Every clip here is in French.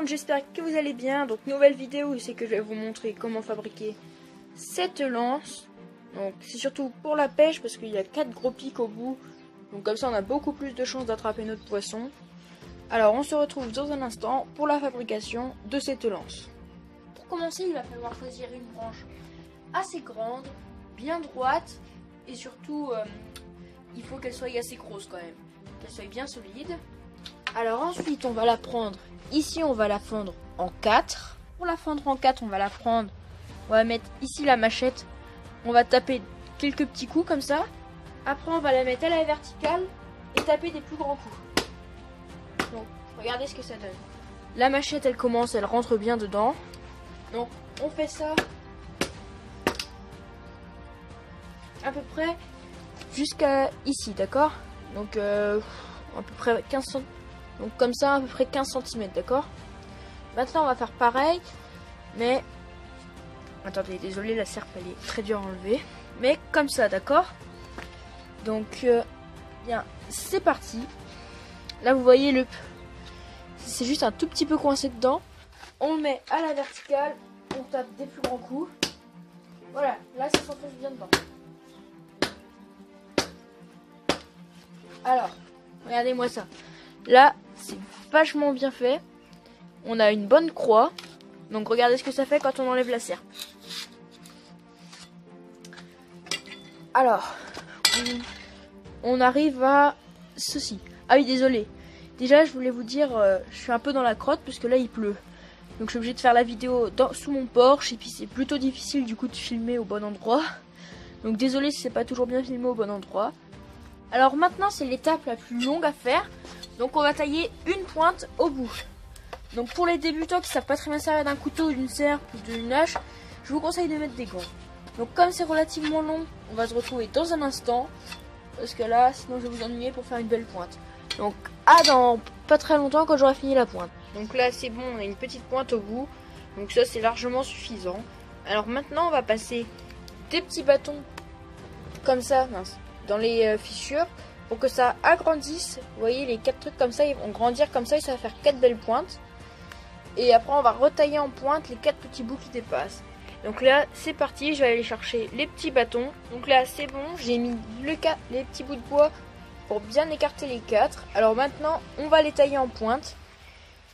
monde, j'espère que vous allez bien. Donc nouvelle vidéo, c'est que je vais vous montrer comment fabriquer cette lance. Donc c'est surtout pour la pêche parce qu'il y a 4 gros pics au bout. Donc comme ça on a beaucoup plus de chances d'attraper notre poisson. Alors on se retrouve dans un instant pour la fabrication de cette lance. Pour commencer, il va falloir choisir une branche assez grande, bien droite et surtout il faut qu'elle soit assez grosse quand même, qu'elle soit bien solide. Alors ensuite on va la prendre, ici on va la fendre en 4. Pour la fendre en 4 on va la prendre, on va mettre ici la machette, on va taper quelques petits coups comme ça. Après on va la mettre à la verticale et taper des plus grands coups. Donc regardez ce que ça donne. La machette elle commence, elle rentre bien dedans. Donc on fait ça à peu près jusqu'à ici, d'accord? Donc à peu près 15 cm. Donc comme ça à peu près 15 cm, d'accord? Maintenant on va faire pareil, mais attendez, désolé, la serpe elle est très dure à enlever, mais comme ça, d'accord? Donc bien, c'est parti. Là vous voyez c'est juste un tout petit peu coincé dedans. On le met à la verticale, on tape des plus grands coups. Voilà, là ça s'enfonce bien dedans. Alors, regardez-moi ça. Là, c'est vachement bien fait. On a une bonne croix. Donc regardez ce que ça fait quand on enlève la serpe. Alors, on arrive à ceci. Ah oui, désolé. Déjà, je voulais vous dire, je suis un peu dans la crotte puisque là, il pleut. Donc je suis obligée de faire la vidéo sous mon porche. Et puis c'est plutôt difficile du coup de filmer au bon endroit. Donc désolé si c'est pas toujours bien filmé au bon endroit. Alors maintenant, c'est l'étape la plus longue à faire. Donc on va tailler une pointe au bout. Donc pour les débutants qui savent pas très bien servir d'un couteau, d'une serpe ou d'une hache, je vous conseille de mettre des gants. Donc comme c'est relativement long, on va se retrouver dans un instant. Parce que là, sinon je vais vous ennuyer pour faire une belle pointe. Donc dans pas très longtemps quand j'aurai fini la pointe. Donc là c'est bon, on a une petite pointe au bout. Donc ça c'est largement suffisant. Alors maintenant on va passer des petits bâtons comme ça, mince, dans les fissures pour que ça agrandisse. Vous voyez les 4 trucs comme ça, ils vont grandir comme ça et ça va faire 4 belles pointes. Et après on va retailler en pointe les 4 petits bouts qui dépassent. Donc là c'est parti, je vais aller chercher les petits bâtons. Donc là c'est bon, j'ai mis les petits bouts de bois pour bien écarter les 4. Alors maintenant on va les tailler en pointe.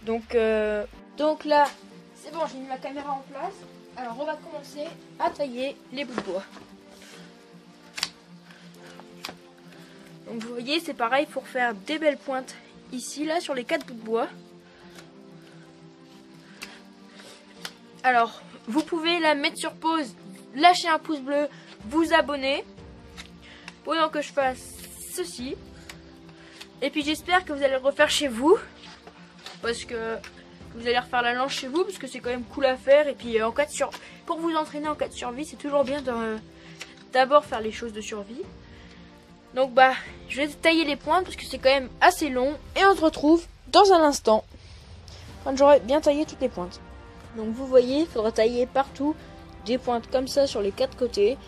Donc là c'est bon, j'ai mis ma caméra en place. Alors on va commencer à tailler les bouts de bois. Donc vous voyez c'est pareil pour faire des belles pointes ici là sur les 4 bouts de bois. Alors vous pouvez la mettre sur pause, lâcher un pouce bleu, vous abonner pendant que je fasse ceci. Et puis j'espère que vous allez le refaire chez vous, parce que vous allez refaire la lance chez vous, parce que c'est quand même cool à faire. Et puis pour vous entraîner en cas de survie, c'est toujours bien d'abord faire les choses de survie. Donc je vais tailler les pointes parce que c'est quand même assez long. Et on se retrouve dans un instant, quand j'aurai bien taillé toutes les pointes. Donc vous voyez, il faudra tailler partout des pointes comme ça sur les 4 côtés.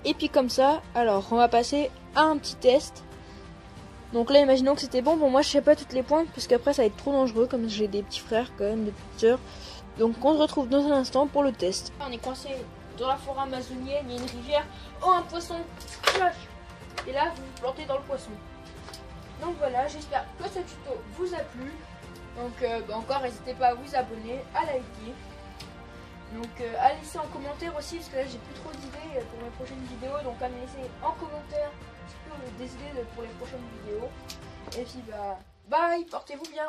Et puis comme ça, alors on va passer à un petit test. Donc là imaginons que c'était bon, pour moi je sais pas toutes les pointes parce qu'après ça va être trop dangereux comme j'ai des petits frères quand même, des petites sœurs. Donc on se retrouve dans un instant pour le test. On est coincé dans la forêt amazonienne, il y a une rivière. Oh, un poisson! Et là vous vous plantez dans le poisson. Donc voilà, j'espère que ce tuto vous a plu. Donc encore n'hésitez pas à vous abonner, à liker. Donc à laisser en commentaire aussi, parce que là j'ai plus trop d'idées pour mes prochaines vidéos. Donc à me laisser en commentaire des idées pour les prochaines vidéos. Et puis bye, portez-vous bien.